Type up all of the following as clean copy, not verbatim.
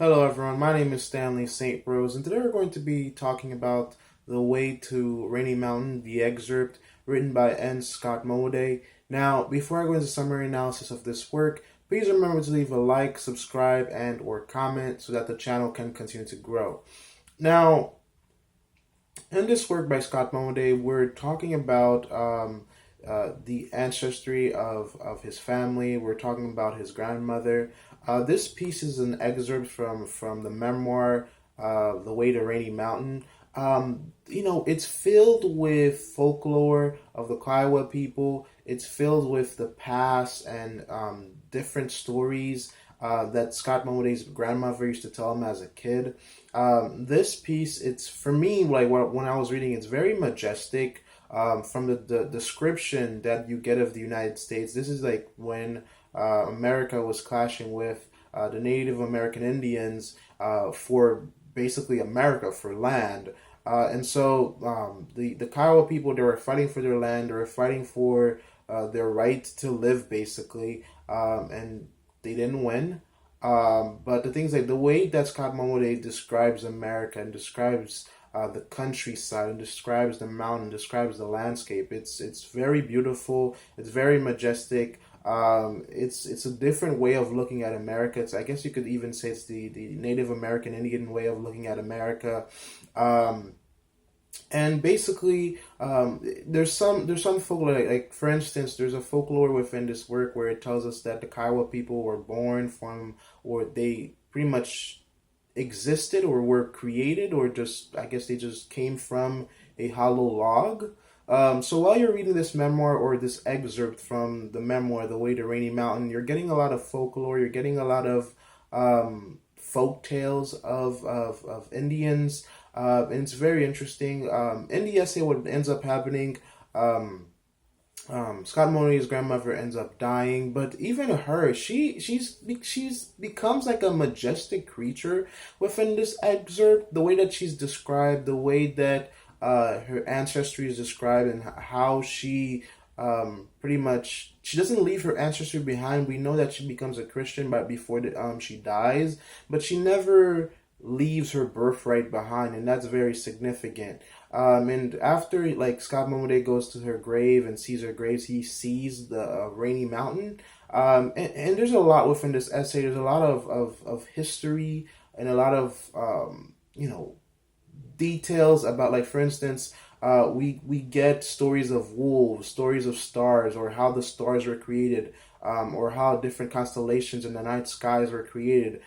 Hello, everyone. My name is Stanley St. Rose, and today we're going to be talking about The Way to Rainy Mountain, the excerpt written by N. Scott Momaday. Now, before I go into summary analysis of this work, please remember to leave a like, subscribe, and or comment so that the channel can continue to grow. Now, in this work by Scott Momaday, we're talking about the ancestry of his family. We're talking about his grandmother. This piece is an excerpt from the memoir, The Way to Rainy Mountain. It's filled with folklore of the Kiowa people. It's filled with the past and different stories that Scott Momaday's grandmother used to tell him as a kid. This piece, it's for me, like when I was reading, it's very majestic. From the description that you get of the United States, this is like when America was clashing with the Native American Indians for basically America, for land. The Kiowa people, they were fighting for their land, they were fighting for their right to live, basically, and they didn't win. But the things like the way that Scott Momaday describes America and describes the countryside and describes the mountain, describes the landscape. It's very beautiful. It's very majestic. It's a different way of looking at America. I guess you could even say it's the Native American Indian way of looking at America. And basically, there's some folklore, like for instance, there's a folklore within this work where it tells us that the Kiowa people were born from, or they pretty much existed or were created, or just, I guess they just came from a hollow log. So while you're reading this memoir or this excerpt from the memoir, The Way to Rainy Mountain, you're getting a lot of folklore, you're getting a lot of folk tales of Indians, and it's very interesting. In the essay, what ends up happening, Scott Monet's grandmother ends up dying, but even her, she's becomes like a majestic creature within this excerpt. The way that she's described, the way that her ancestry is described, and how she pretty much she doesn't leave her ancestry behind. We know that she becomes a Christian, but before she dies, but she never leaves her birthright behind, and that's very significant. And after, like, Scott Momaday goes to her grave and sees her graves, he sees the Rainy Mountain. And there's a lot within this essay. There's a lot of history and a lot of details about, like, for instance, we get stories of wolves, stories of stars, or how the stars were created, or how different constellations in the night skies were created,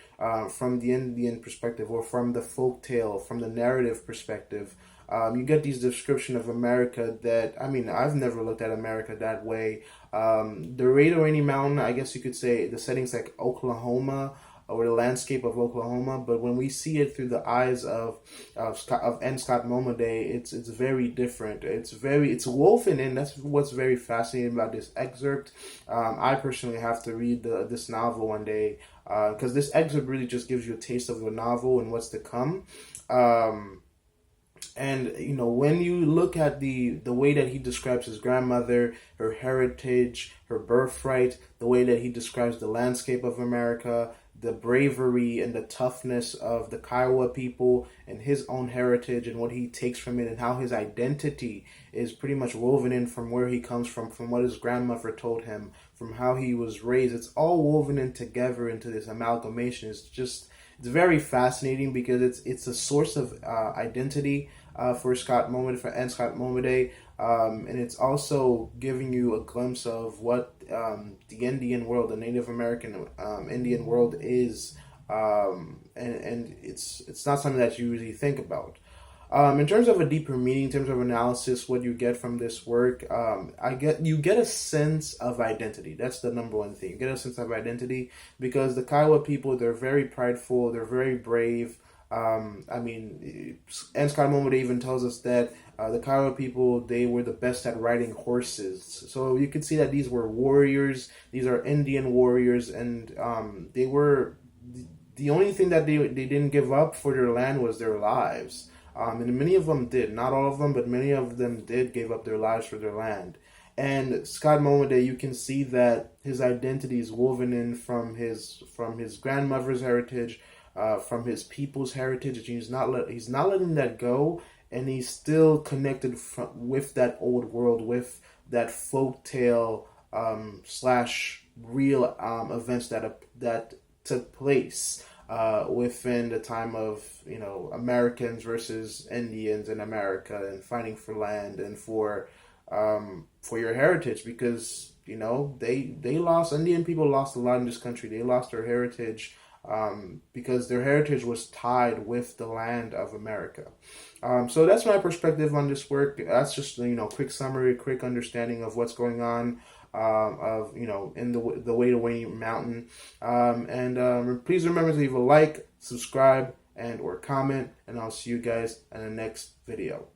from the Indian perspective, or from the folk tale, from the narrative perspective. You get these description of America that, I mean, I've never looked at America that way. The Rainy Mountain, I guess you could say the setting's like Oklahoma, or the landscape of Oklahoma, but when we see it through the eyes of N. Scott Momaday, it's very different. It's woven in. That's what's very fascinating about this excerpt. I personally have to read this novel one day, because this excerpt really just gives you a taste of the novel and what's to come. And when you look at the way that he describes his grandmother, her heritage, her birthright, the way that he describes the landscape of America, the bravery and the toughness of the Kiowa people, and his own heritage and what he takes from it, and how his identity is pretty much woven in from where he comes from what his grandmother told him, from how he was raised. It's all woven in together into this amalgamation. It's very fascinating because it's a source of identity for Scott Momaday, for N. Scott Momaday, and it's also giving you a glimpse of what the Indian world, the Native American Indian world is, and it's not something that you usually think about. In terms of a deeper meaning, in terms of analysis, what you get from this work, you get a sense of identity. That's the number one thing. You get a sense of identity because the Kiowa people, they're very prideful, they're very brave. N. Scott Momaday even tells us that the Kiowa people, they were the best at riding horses. So you can see that these were warriors. These are Indian warriors, and they were the only thing that they didn't give up for their land was their lives. And many of them did, not all of them, but many of them did give up their lives for their land. And Scott Momaday, you can see that his identity is woven in from his grandmother's heritage, from his people's heritage. And he's not letting that go, and he's still connected with that old world, with that folk tale slash real events that took place within the time of, you know, Americans versus Indians in America, and fighting for land and for your heritage, because, you know, they lost, Indian people lost a lot in this country. They lost their heritage because their heritage was tied with the land of America. So that's my perspective on this work. That's just, you know, quick summary, quick understanding of what's going on, of, you know, in the Way to Wayne Mountain. And please remember to leave a like, subscribe, and or comment, and I'll see you guys in the next video.